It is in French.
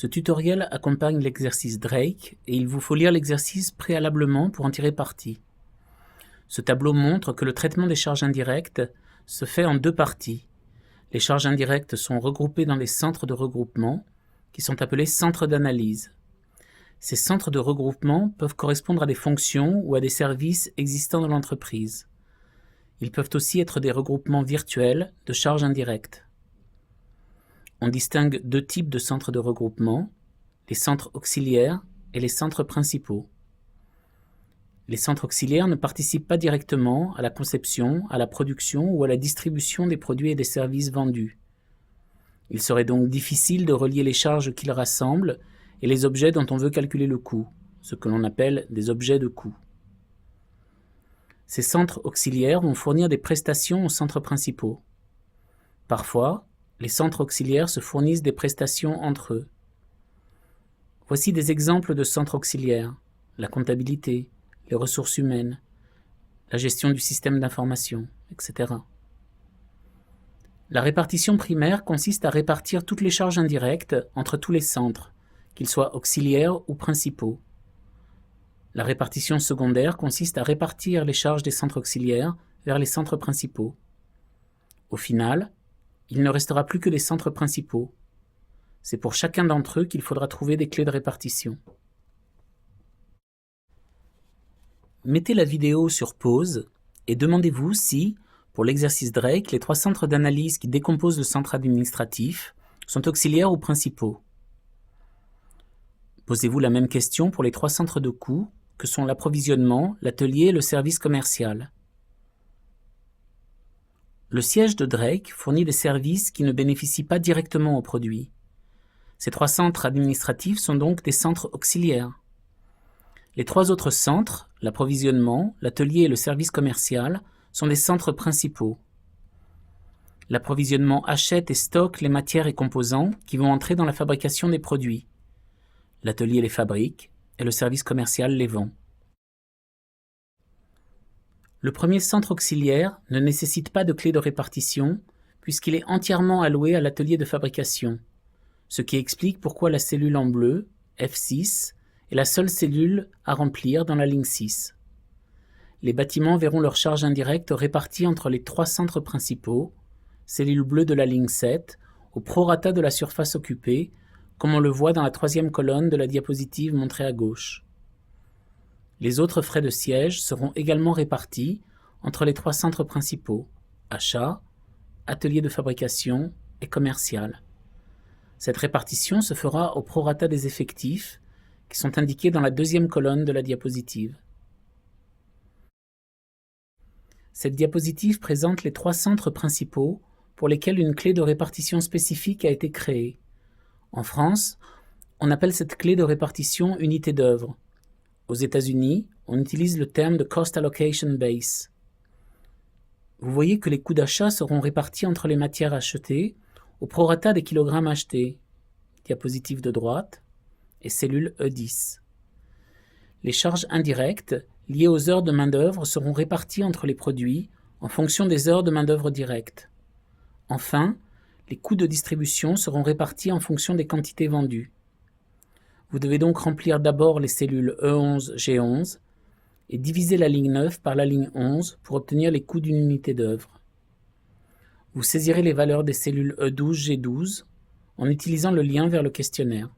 Ce tutoriel accompagne l'exercice Drake et il vous faut lire l'exercice préalablement pour en tirer parti. Ce tableau montre que le traitement des charges indirectes se fait en deux parties. Les charges indirectes sont regroupées dans des centres de regroupement qui sont appelés centres d'analyse. Ces centres de regroupement peuvent correspondre à des fonctions ou à des services existants dans l'entreprise. Ils peuvent aussi être des regroupements virtuels de charges indirectes. On distingue deux types de centres de regroupement, les centres auxiliaires et les centres principaux. Les centres auxiliaires ne participent pas directement à la conception, à la production ou à la distribution des produits et des services vendus. Il serait donc difficile de relier les charges qu'ils rassemblent et les objets dont on veut calculer le coût, ce que l'on appelle des objets de coût. Ces centres auxiliaires vont fournir des prestations aux centres principaux. Parfois, les centres auxiliaires se fournissent des prestations entre eux. Voici des exemples de centres auxiliaires: la comptabilité, les ressources humaines, la gestion du système d'information, etc. La répartition primaire consiste à répartir toutes les charges indirectes entre tous les centres, qu'ils soient auxiliaires ou principaux. La répartition secondaire consiste à répartir les charges des centres auxiliaires vers les centres principaux. Au final, il ne restera plus que des centres principaux. C'est pour chacun d'entre eux qu'il faudra trouver des clés de répartition. Mettez la vidéo sur pause et demandez-vous si, pour l'exercice Drake, les trois centres d'analyse qui décomposent le centre administratif sont auxiliaires ou principaux. Posez-vous la même question pour les trois centres de coûts que sont l'approvisionnement, l'atelier et le service commercial. Le siège de Drake fournit des services qui ne bénéficient pas directement aux produits. Ces trois centres administratifs sont donc des centres auxiliaires. Les trois autres centres, l'approvisionnement, l'atelier et le service commercial, sont des centres principaux. L'approvisionnement achète et stocke les matières et composants qui vont entrer dans la fabrication des produits. L'atelier les fabrique et le service commercial les vend. Le premier centre auxiliaire ne nécessite pas de clé de répartition puisqu'il est entièrement alloué à l'atelier de fabrication, ce qui explique pourquoi la cellule en bleu, F6, est la seule cellule à remplir dans la ligne 6. Les bâtiments verront leurs charges indirectes réparties entre les trois centres principaux, cellule bleue de la ligne 7, au prorata de la surface occupée, comme on le voit dans la troisième colonne de la diapositive montrée à gauche. Les autres frais de siège seront également répartis entre les trois centres principaux, achat, atelier de fabrication et commercial. Cette répartition se fera au prorata des effectifs qui sont indiqués dans la deuxième colonne de la diapositive. Cette diapositive présente les trois centres principaux pour lesquels une clé de répartition spécifique a été créée. En France, on appelle cette clé de répartition unité d'œuvre. Aux États-Unis, on utilise le terme de Cost Allocation Base. Vous voyez que les coûts d'achat seront répartis entre les matières achetées au prorata des kilogrammes achetés, diapositive de droite, et cellule E10. Les charges indirectes liées aux heures de main-d'œuvre seront réparties entre les produits en fonction des heures de main-d'œuvre directes. Enfin, les coûts de distribution seront répartis en fonction des quantités vendues. Vous devez donc remplir d'abord les cellules E11, G11 et diviser la ligne 9 par la ligne 11 pour obtenir les coûts d'une unité d'œuvre. Vous saisirez les valeurs des cellules E12, G12 en utilisant le lien vers le questionnaire.